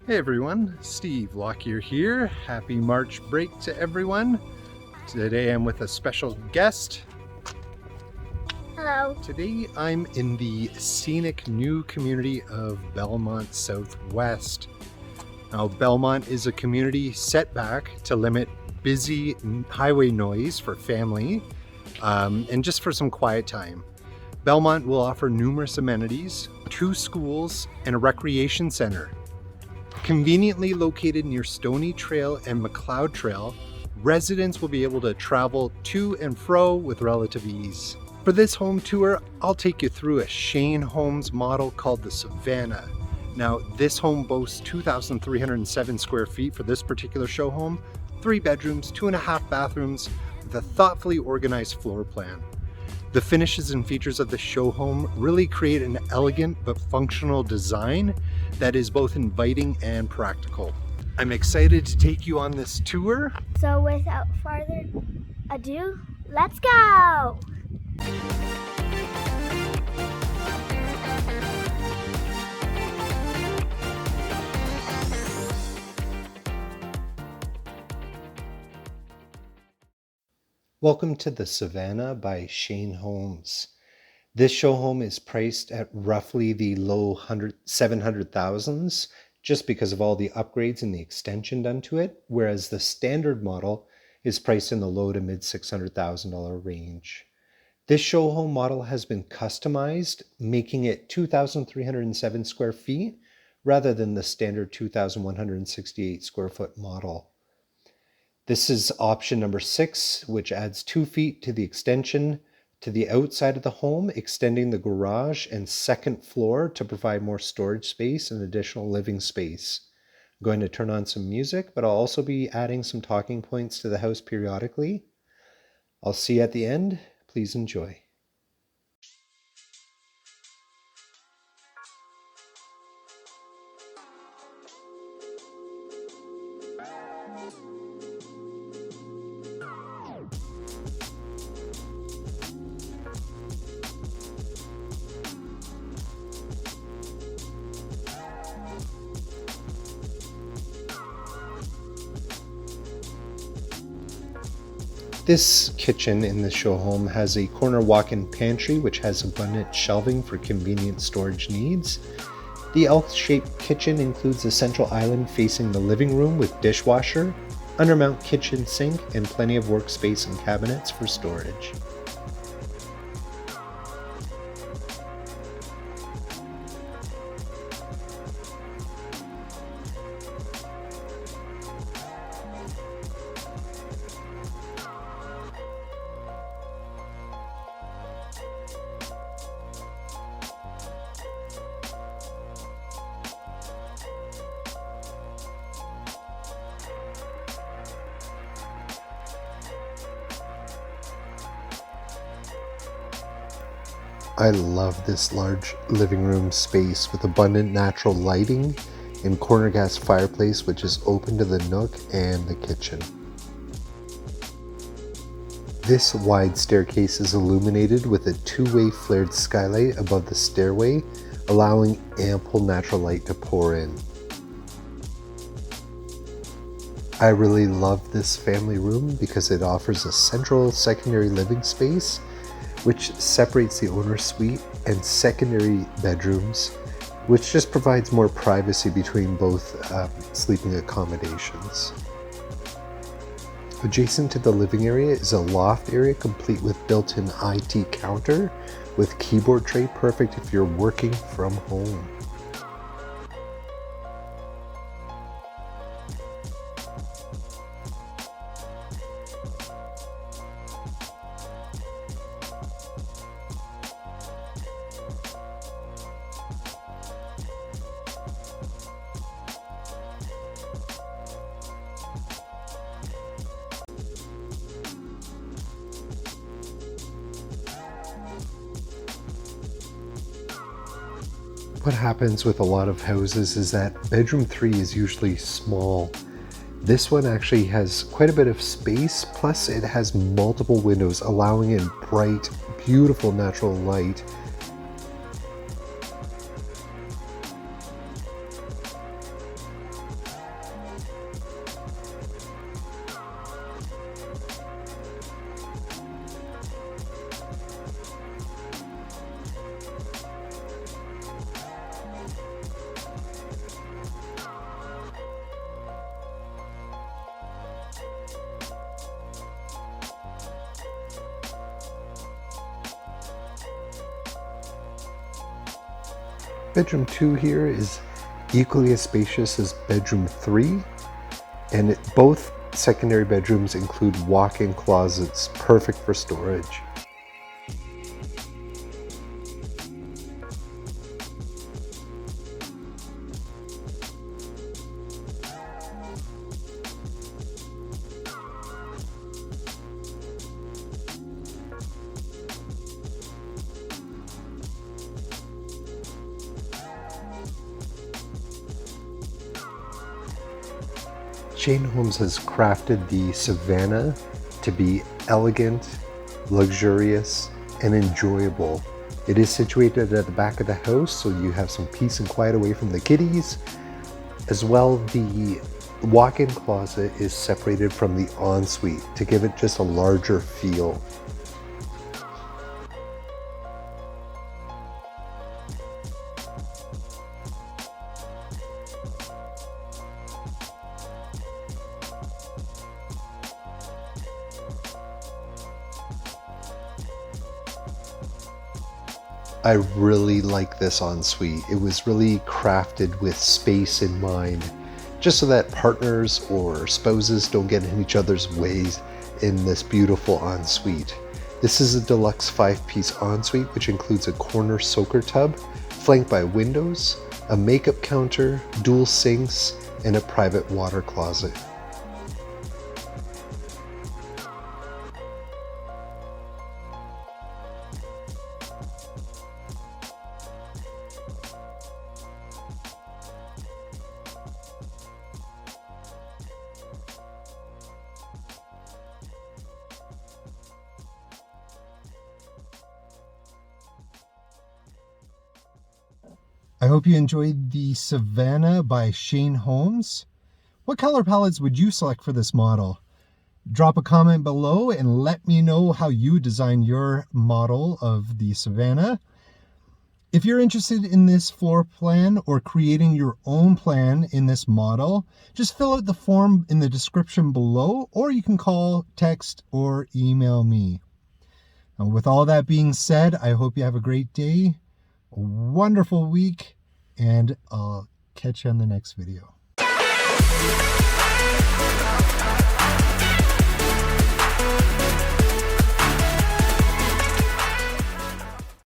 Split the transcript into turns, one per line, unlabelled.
Hey everyone, Steve Lockyer here. Happy March break to everyone. Today I'm with a special guest.
Hello.
Today I'm in the scenic new community of Belmont Southwest. Now Belmont is a community set back to limit busy highway noise for family and just for some quiet time. Belmont will offer numerous amenities, 2 schools, and a recreation center. Conveniently located near Stoney Trail and McLeod Trail, residents will be able to travel to and fro with relative ease. For this home tour, I'll take you through a Shane Homes model called the Savannah. Now, this home boasts 2,307 square feet for this particular show home, 3 bedrooms, 2.5 bathrooms, with a thoughtfully organized floor plan. The finishes and features of the show home really create an elegant but functional design that is both inviting and practical. I'm excited to take you on this tour.
So without further ado, let's go!
Welcome to the Savannah by Shane Homes. This show home is priced at roughly the low 700,000s just because of all the upgrades and the extension done to it, whereas the standard model is priced in the low to mid $600,000 range. This show home model has been customized, making it 2,307 square feet rather than the standard 2,168 square foot model. This is option number 6, which adds 2 feet to the extension to the outside of the home, extending the garage and second floor to provide more storage space and additional living space. I'm going to turn on some music, but I'll also be adding some talking points to the house periodically. I'll see you at the end. Please enjoy. This kitchen in the show home has a corner walk-in pantry which has abundant shelving for convenient storage needs. The L-shaped kitchen includes a central island facing the living room with dishwasher, undermount kitchen sink, and plenty of workspace and cabinets for storage. I love this large living room space with abundant natural lighting and corner gas fireplace which is open to the nook and the kitchen. This wide staircase is illuminated with a 2-way flared skylight above the stairway, allowing ample natural light to pour in. I really love this family room because it offers a central secondary living space which separates the owner's suite and secondary bedrooms, which just provides more privacy between both sleeping accommodations. Adjacent to the living area is a loft area complete with built-in IT counter with keyboard tray, perfect if you're working from home. What happens with a lot of houses is that bedroom 3 is usually small. This one actually has quite a bit of space, plus it has multiple windows allowing in bright, beautiful natural light. Bedroom 2 here is equally as spacious as bedroom 3, and both secondary bedrooms include walk-in closets, perfect for storage. Shane Homes has crafted the Savannah to be elegant, luxurious, and enjoyable. It is situated at the back of the house, so you have some peace and quiet away from the kitties. As well, the walk-in closet is separated from the ensuite to give it just a larger feel. I really like this ensuite. It was really crafted with space in mind, just so that partners or spouses don't get in each other's ways in this beautiful ensuite. This is a deluxe 5-piece ensuite, which includes a corner soaker tub, flanked by windows, a makeup counter, dual sinks, and a private water closet. I hope you enjoyed the Savannah by Shane Homes. What color palettes would you select for this model? Drop a comment below and let me know how you design your model of the Savannah. If you're interested in this floor plan or creating your own plan in this model, just fill out the form in the description below, or you can call, text, or email me. And with all that being said, I hope you have a great day, a wonderful week, and I'll catch you on the next video.